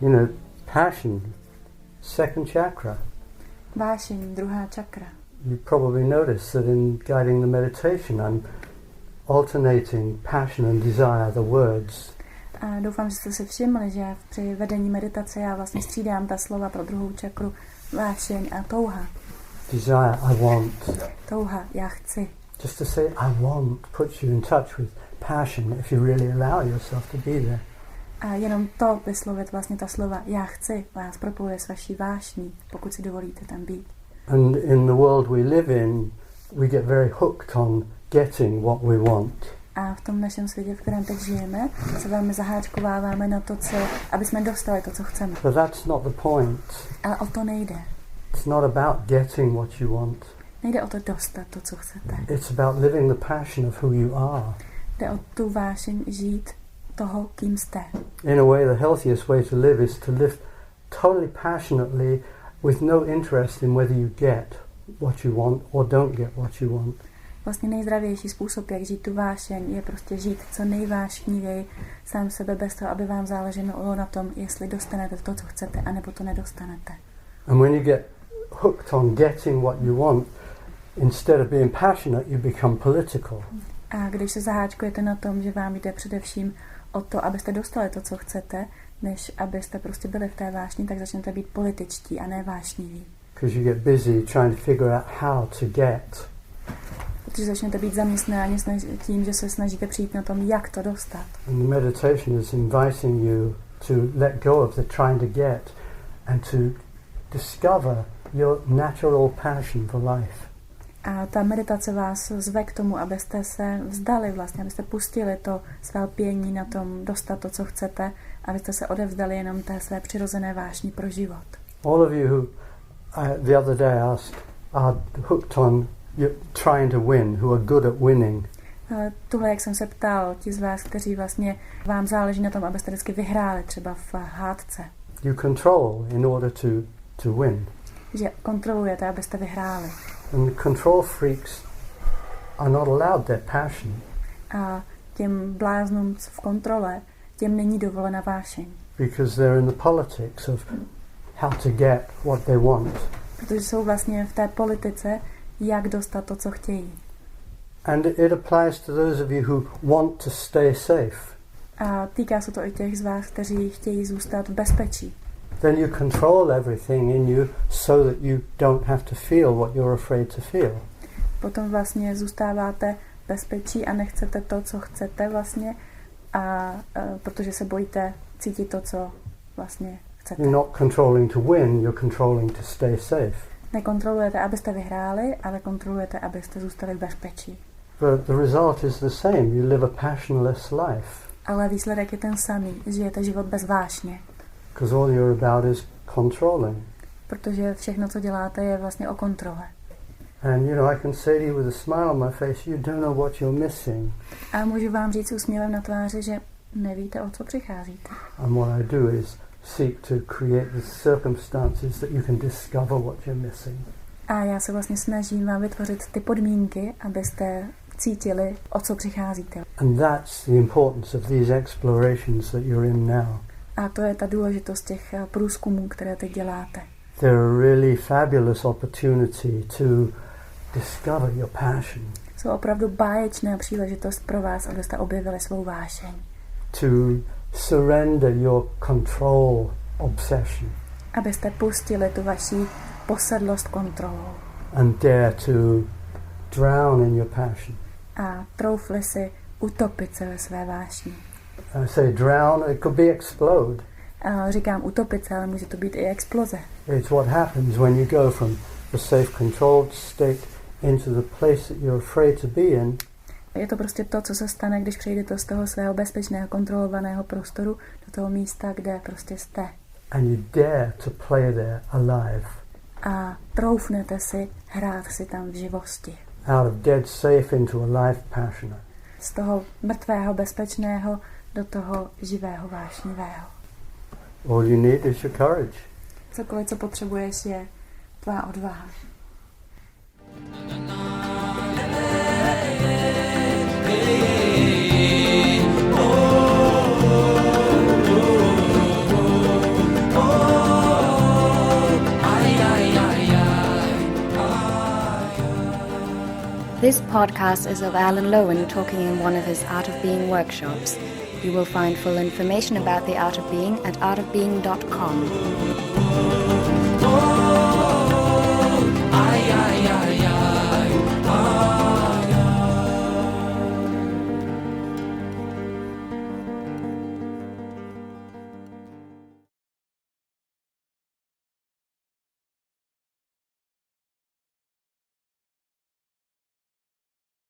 You know, passion, second chakra. Vášeň, druhá čakra. You probably notice that in guiding the meditation I'm alternating passion and desire, the words. A doufám, že jste si všimli, že při vedení meditace já vlastně střídám ta slova pro druhou čakru, vášeň a touha. Desire, I want. Touha, já chci. Just to say I want puts you in touch with passion if you really allow yourself to be there. A jenom to vyslovit vlastně ta slova já chci vás propojuje s vaší vášní, pokud si dovolíte tam být. And in the world we live in, we get very hooked on getting what we want. A v tom našem světě, v kterém teď žijeme, se velmi zaháčkováváme na to, aby jsme dostali to, co chceme. But that's not the point. Ale o to nejde. It's not about getting what you want. Nejde o to dostat to, co chcete. It's about living the passion of who you are. Jde o tu vášeň žít toho, kým jste. In a way, the healthiest way to live is to live totally passionately with no interest in whether you get what you want or don't get what you want. Vlastně nejzdravější způsob, jak žít tu vášeň, je prostě žít co nejvášnivěji sám sebe bez toho, aby vám záleželo na tom, jestli dostanete to, co chcete, anebo to nedostanete. And when you get hooked on getting what you want, instead of being passionate, you become political. A když se zaháčkujete na tom, že vám jde především o to, abyste dostali to, co chcete, než abyste prostě byli v té vášni, tak začnete být političtí a ne vášniví. Because you get busy trying to figure out how to get. Protože začnete být zaměstnáni tím, že se snažíte přijít na tom, jak to dostat. And the meditation is inviting you to let go of the trying to get and to discover your natural passion for life. A ta meditace vás zve k tomu, abyste se vzdali vlastně, abyste pustili to své lpění na tom dostat to, co chcete, abyste se odevzdali jenom té své přirozené vášni pro život. All of you who the other day asked are hooked on trying to win, who are good at winning. Tuhle, jak jsem se ptal, ti z vás, kteří vlastně vám záleží na tom, abyste vždycky vyhráli, třeba v hádce. You control in order to win. Že kontrolujete, abyste vyhráli. And control freaks are not allowed their passion. A těm bláznům v kontrole, těm není dovolena vášeň. Because they're in the politics of how to get what they want. Protože jsou vlastně v té politice, jak dostat to, co chtějí. And it applies to those of you who want to stay safe. A týká se to i těch z vás, kteří chtějí zůstat v bezpečí. Then you control everything in you so that you don't have to feel what you're afraid to feel. Potom vlastně zůstáváte v bezpečí a nechcete to, co chcete vlastně, protože se bojíte cítit to, co vlastně chcete. You're not controlling to win, you're controlling to stay safe. Nekontrolujete, abyste vyhráli, ale kontrolujete, abyste zůstali v bezpečí. But the result is the same. You live a passionless life. Ale výsledek je ten samý. Žijete život bez vášně. Because all you're about is controlling. Protože všechno, co děláte, je vlastně o kontrole. And you know, I can say to you with a smile on my face, you don't know what you're missing. A můžu vám říct úsměvem na tváři, že nevíte, o co přicházíte. And what I do is seek to create the circumstances that you can discover what you're missing. A já se vlastně snažím vám vytvořit ty podmínky, abyste cítili, o co přicházíte. And that's the importance of these explorations that you're in now. A to je ta důležitost těch průzkumů, které teď děláte. They're a really fabulous opportunity to discover your passion. Jsou opravdu báječná příležitost pro vás, abyste objevili svou vášeň. To surrender your control obsession. Abyste pustili tu vaši posedlost kontrolou. And dare to drown in your passion. A troufli si utopit se ve své vášni. I say drown, it could be explode. Říkám utopit se, ale může to být i exploze. It's what happens when you go from the safe controlled state into the place that you're afraid to be in. Je to prostě to, co se stane, když přejdete z toho svého bezpečného, kontrolovaného prostoru do toho místa, kde prostě jste. And you dare to play there alive. A troufnete si hrát si tam v živosti. Out of dead safe into a live passionate. Z toho mrtvého, bezpečného do toho živého, vášnivého. All you need is your courage. Cokoliv, co potřebuješ, je tvá odvaha. podcast is of Alan Lowen talking in one of his Art of Being workshops. You will find full information about the Art of Being at artofbeing.com.